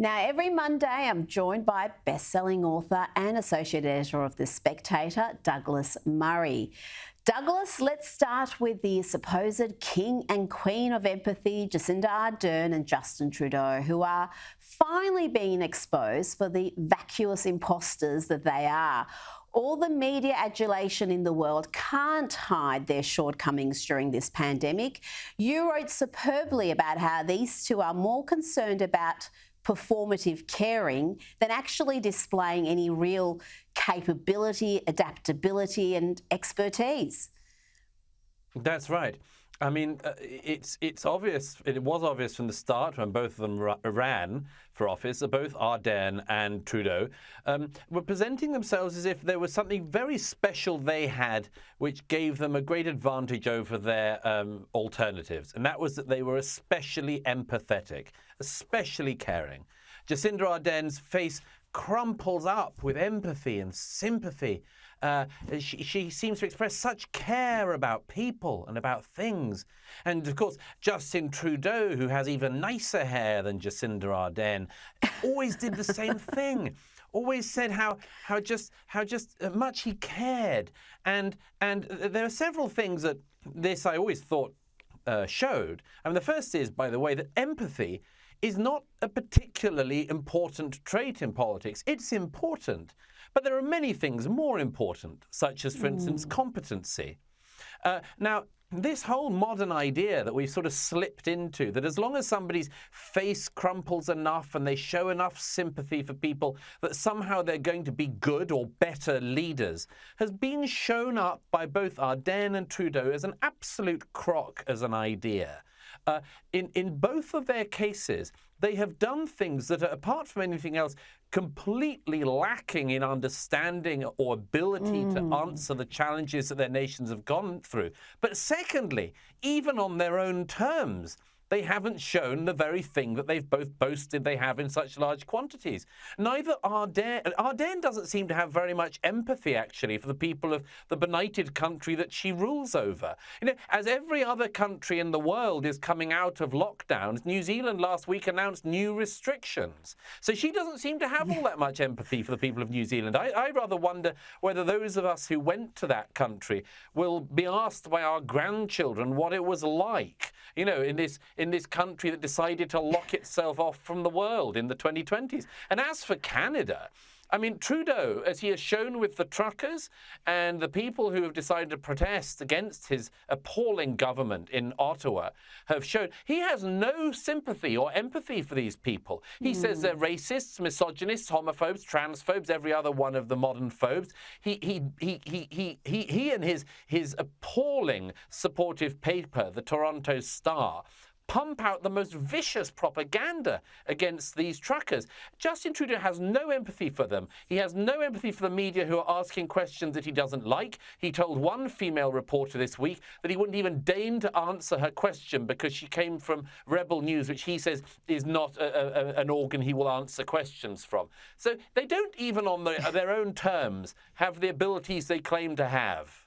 Now, every Monday, I'm joined by best-selling author and associate editor of The Spectator, Douglas Murray. Douglas, let's start with the supposed king and queen of empathy, Jacinda Ardern and Justin Trudeau, who are finally being exposed for the vacuous imposters that they are. All the media adulation in the world can't hide their shortcomings during this pandemic. You wrote superbly about how these two are more concerned about performative caring than actually displaying any real capability, adaptability and expertise. That's right. I mean, it's obvious. It was obvious from the start when both of them ran for office. Both Ardern and Trudeau were presenting themselves as if there was something very special they had, which gave them a great advantage over their alternatives, and that was that they were especially empathetic, especially caring. Jacinda Ardern's face crumples up with empathy and sympathy. She seems to express such care about people and about things. And of course, Justin Trudeau, who has even nicer hair than Jacinda Ardern, always did the same thing. Always said how much he cared. And there are several things that this I always thought showed. I mean, the first is, by the way, that empathy is not a particularly important trait in politics. It's important, but there are many things more important, such as, for instance, competency. Now, this whole modern idea that we've sort of slipped into, that as long as somebody's face crumples enough and they show enough sympathy for people, that somehow they're going to be good or better leaders, has been shown up by both Ardern and Trudeau as an absolute crock as an idea. In both of their cases, they have done things that are, apart from anything else, completely lacking in understanding or ability to answer the challenges that their nations have gone through. But secondly, even on their own terms, they haven't shown the very thing that they've both boasted they have in such large quantities. Neither Ardern doesn't seem to have very much empathy, actually, for the people of the benighted country that she rules over. You know, as every other country in the world is coming out of lockdowns, New Zealand last week announced new restrictions. So she doesn't seem to have all that much empathy for the people of New Zealand. I rather wonder whether those of us who went to that country will be asked by our grandchildren what it was like, you know, in this country that decided to lock itself off from the world in the 2020s. And as for Canada, I mean, Trudeau, as he has shown with the truckers and the people who have decided to protest against his appalling government in Ottawa, have shown he has no sympathy or empathy for these people. He says they're racists, misogynists, homophobes, transphobes, every other one of the modern phobes. He and his appalling supportive paper, the Toronto Star, pump out the most vicious propaganda against these truckers. Justin Trudeau has no empathy for them. He has no empathy for the media who are asking questions that he doesn't like. He told one female reporter this week that he wouldn't even deign to answer her question because she came from Rebel News, which he says is not an organ he will answer questions from. So they don't even on their own terms have the abilities they claim to have.